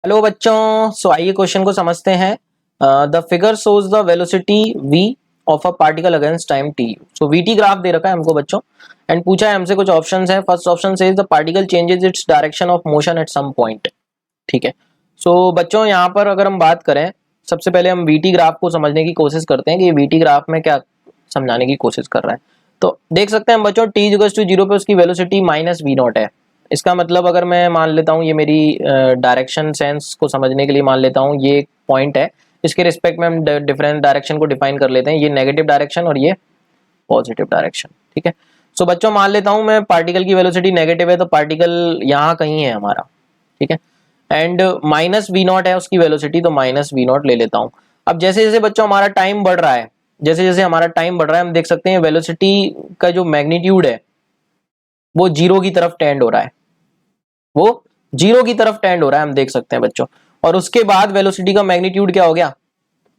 Hello बच्चों, सो आइए question को समझते हैं। The figure shows the velocity v of a particle against time t। So vt graph दे रखा है हमको बच्चों, एंड पूछा है हमसे कुछ ऑप्शंस हैं। First option says the particle changes its direction of motion at some point. ठीक है। सो बच्चों यहाँ पर अगर हम बात करें, सबसे पहले हम vt ग्राफ को समझने की कोशिश करते हैं कि vt ग्राफ में क्या समझाने की कोशिश कर रहा है। तो देख सकते हैं बच्चों, t इक्वल्स टू 0 पे उसकी वेलोसिटी माइनस वी नॉट है। इसका मतलब अगर मैं मान लेता हूँ, ये मेरी डायरेक्शन सेंस को समझने के लिए मान लेता हूँ, ये एक पॉइंट है। इसके रिस्पेक्ट में हम डिफरेंट डायरेक्शन को डिफाइन कर लेते हैं, ये नेगेटिव डायरेक्शन और ये पॉजिटिव डायरेक्शन। ठीक है। सो बच्चों मान लेता हूँ मैं पार्टिकल की वेलोसिटी नेगेटिव है, तो पार्टिकल यहाँ कहीं है हमारा। ठीक है। एंड माइनस वी नॉट है उसकी वेलोसिटी, तो माइनस वी नॉट ले लेता हूँ। अब जैसे जैसे बच्चों हमारा टाइम बढ़ रहा है, जैसे जैसे हमारा टाइम बढ़ रहा है, हम देख सकते हैं वेलोसिटी का जो मैग्नीट्यूड है वो जीरो की तरफ टेंड हो रहा है, वो जीरो की तरफ टेंड हो रहा है, हम देख सकते हैं बच्चों। और उसके बाद वेलोसिटी का मैग्नीट्यूड क्या हो गया?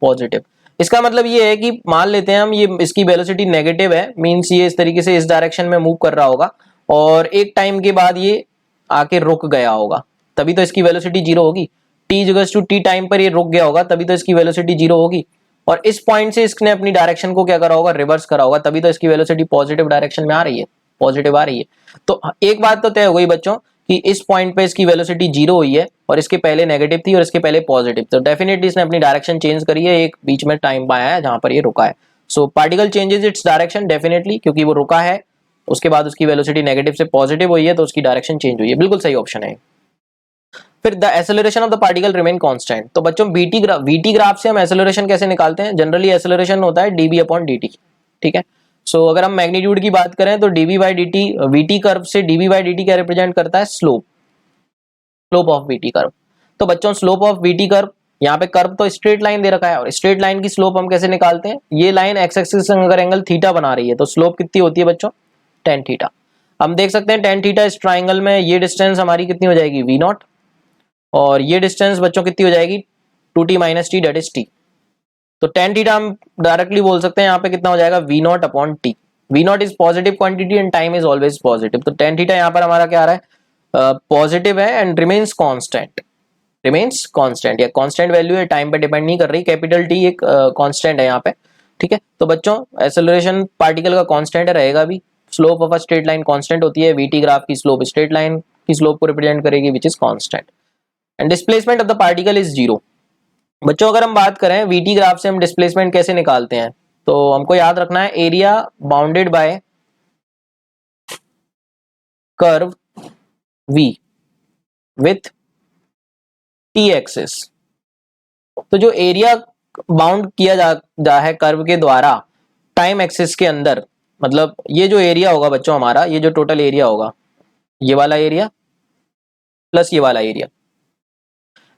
पॉजिटिव। इसका मतलब ये है कि मान लेते हैं हम, ये इसकी वेलोसिटी नेगेटिव है, मींस ये इस तरीके से इस डायरेक्शन में मूव कर रहा होगा और एक टाइम के बाद ये आके रुक गया होगा, तभी तो इसकी वेलोसिटी जीरो होगी। T equals to T time पर ये रुक गया होगा, तभी तो इसकी वेलोसिटी जीरो होगी। और इस पॉइंट से इसने अपनी डायरेक्शन को क्या करा होगा? रिवर्स करा होगा, तभी तो इसकी वेलोसिटी पॉजिटिव डायरेक्शन में आ रही है, पॉजिटिव आ रही है। तो एक बात तो तय हो गई बच्चों कि इस पॉइंट पे इसकी वेलोसिटी जीरो हुई है और इसके पहले नेगेटिव थी और इसके पहले पॉजिटिव, तो डेफिनेटली इसने अपनी डायरेक्शन चेंज करी है, एक बीच में टाइम आया है जहां पर ये रुका है। So particle changes its direction definitely, क्योंकि वो रुका है, उसके बाद उसकी वेलोसिटी नेगेटिव से पॉजिटिव हुई है, तो उसकी डायरेक्शन चेंज हुई है। बिल्कुल सही ऑप्शन है। फिर the acceleration of the particle remain constant. तो बच्चों वीटी ग्राफ से हम एक्सेलरेशन कैसे निकालते हैं? जनरली एक्सेलरेशन होता है डीबी अपॉन डी टी। ठीक है। सो अगर हम मैग्नीट्यूड की बात करें तो dB by D T, VT curve से डीबी बाई डी टी क्या रिप्रेजेंट करता है? Slope, slope of VT curve. तो बच्चों स्लोप ऑफ वीटी कर्व, यहाँ पे कर्व तो स्ट्रेट लाइन दे रखा है, और स्ट्रेट लाइन की स्लोप हम कैसे निकालते हैं? ये लाइन एक्स एक्सिस से अगर एंगल थीटा बना रही है तो स्लोप कितनी होती है बच्चों? Ten theta. हम देख सकते हैं टेन थीटा इस ट्राइंगल में ये डिस्टेंस हमारी कितनी हो जाएगी? V naught. और ये डिस्टेंस बच्चों कितनी हो जाएगी? Two T minus T, that is T. तो टेन थीटा हम डायरेक्टली बोल सकते हैं यहाँ पे कितना हो जाएगा? V naught upon T. V naught is positive quantity and time is always positive, तो टेन थीटा यहाँ पर हमारा क्या आ रहा है? पॉजिटिव है and remains constant, remains constant, या कांस्टेंट वैल्यू है, टाइम पे डिपेंड नहीं कर रही। कैपिटल टी एक कांस्टेंट है यहाँ पे। ठीक है। तो बच्चों एक्सेलरेशन पार्टिकल का कांस्टेंट रहेगा भी। Slope of a straight line constant होती है, वीटी ग्राफ की स्लोप स्ट्रेट लाइन की स्लोप को रिप्रेजेंट करेगी, which is constant. And displacement of the particle is zero. बच्चों अगर हम बात करें वीटी ग्राफ से हम डिस्प्लेसमेंट कैसे निकालते हैं, तो हमको याद रखना है area bounded by curve v with T axis. तो जो एरिया बाउंड किया जा है कर्व के द्वारा टाइम एक्सिस के अंदर, मतलब ये जो एरिया होगा बच्चों हमारा, ये जो टोटल एरिया होगा, ये वाला एरिया प्लस ये वाला एरिया,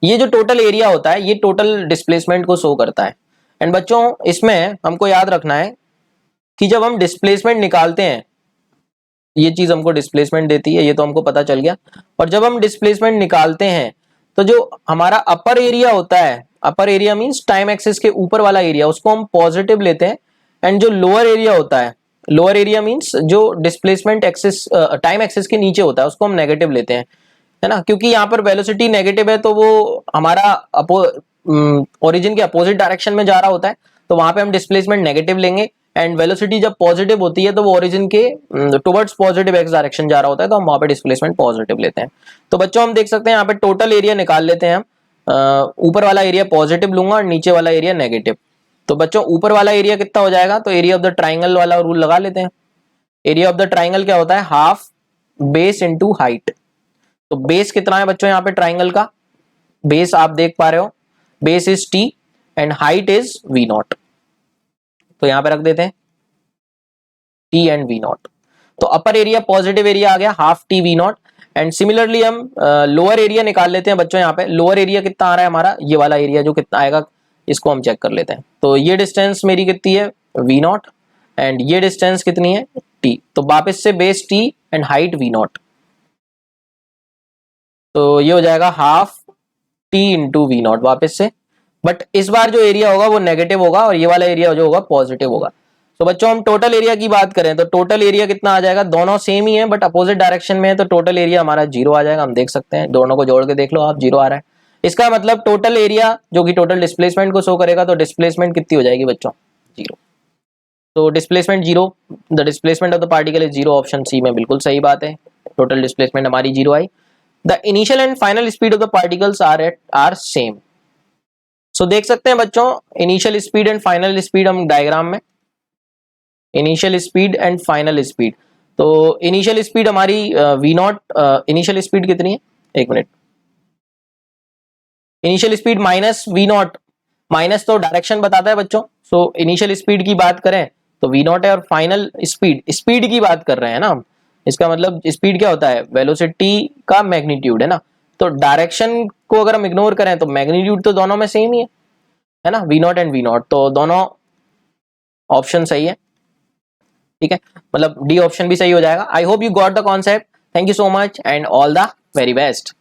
ये जो टोटल एरिया होता है ये टोटल डिस्प्लेसमेंट को शो करता है। एंड बच्चों इसमें हमको याद रखना है कि जब हम डिस्प्लेसमेंट निकालते हैं, ये चीज हमको डिस्प्लेसमेंट देती है, ये तो हमको पता चल गया। और जब हम डिस्प्लेसमेंट निकालते हैं तो जो हमारा अपर एरिया होता है, upper area means time axis के ऊपर वाला एरिया, उसको हम पॉजिटिव लेते हैं। एंड जो लोअर एरिया होता है, लोअर एरिया मींस जो डिस्प्लेसमेंट एक्सिस टाइम एक्सिस के नीचे होता है, उसको हम नेगेटिव लेते हैं, है ना। क्योंकि यहाँ पर वेलोसिटी नेगेटिव है तो वो हमारा ओरिजिन के अपोजिट डायरेक्शन में जा रहा होता है, तो वहां पे हम डिस्प्लेसमेंट नेगेटिव लेंगे। एंड वेलोसिटी जब पॉजिटिव होती है तो वो ओरिजिन के टुवर्ड्स पॉजिटिव एक्स डायरेक्शन जा रहा होता है, तो हम वहां पे डिस्प्लेसमेंट पॉजिटिव लेते हैं। तो बच्चों हम देख सकते हैं यहाँ पे टोटल एरिया निकाल लेते हैं हम। ऊपर वाला एरिया पॉजिटिव लूंगा और नीचे वाला एरिया नेगेटिव। तो बच्चों ऊपर वाला एरिया कितना हो जाएगा? तो एरिया ऑफ द ट्राइंगल वाला रूल लगा लेते हैं। एरिया ऑफ द ट्राइंगल क्या होता है? Half base into height. तो बेस कितना है बच्चों यहाँ पे ट्राइंगल का? बेस आप देख पा रहे हो, base is T and height is v naught. तो यहां पे रख देते हैं टी एंड वी नॉट। तो अपर एरिया पॉजिटिव एरिया आ गया, half T v naught. And similarly हम लोअर एरिया निकाल लेते हैं बच्चों। यहाँ पे लोअर एरिया कितना आ रहा है हमारा? ये वाला एरिया जो कितना आएगा, इसको हम चेक कर लेते हैं। तो ये डिस्टेंस मेरी कितनी है? V naught. एंड ये डिस्टेंस कितनी है? टी। तो वापस से base T and height v naught, तो ये हो जाएगा half T into v naught वापिस से। बट इस बार जो एरिया होगा वो नेगेटिव होगा और ये वाला एरिया जो होगा पॉजिटिव होगा। तो बच्चों हम टोटल एरिया की बात करें तो टोटल एरिया कितना आ जाएगा? दोनों सेम ही है बट अपोजिट डायरेक्शन में है, तो टोटल एरिया हमारा जीरो आ जाएगा। हम देख सकते हैं, दोनों को जोड़ के देख लो आप, जीरो आ रहा है। इसका मतलब टोटल एरिया जो कि टोटल डिस्प्लेसमेंट को शो करेगा, तो डिस्प्लेसमेंट कितनी हो जाएगी बच्चों, 0। तो displacement 0, the displacement of the particle is 0, option C में बिल्कुल सही बात है, टोटल डिस्प्लेसमेंट हमारी 0 आई। The initial and final speed of the particles are same. So देख सकते हैं बच्चों, initial speed and final speed हम डायग्राम में, initial speed and final speed. तो इनिशियल स्पीड हमारी वी नॉट, इनिशियल स्पीड कितनी है, एक minute, initial speed minus V not, minus तो डायरेक्शन बताता है बच्चों। सो इनिशियल स्पीड की बात करें तो वी नॉट है, और फाइनल स्पीड, स्पीड की बात कर रहे हैं ना हम, इसका मतलब स्पीड क्या होता है, वेलोसिटी का मैग्नीट्यूड है ना। तो डायरेक्शन को अगर हम इग्नोर करें तो मैग्नीट्यूड तो दोनों में सेम ही है ना, v naught and v naught, तो दोनों ऑप्शन सही है, ठीक है, मतलब डी ऑप्शन भी सही हो जाएगा। I hope you got the concept, thank you so much and all the very best.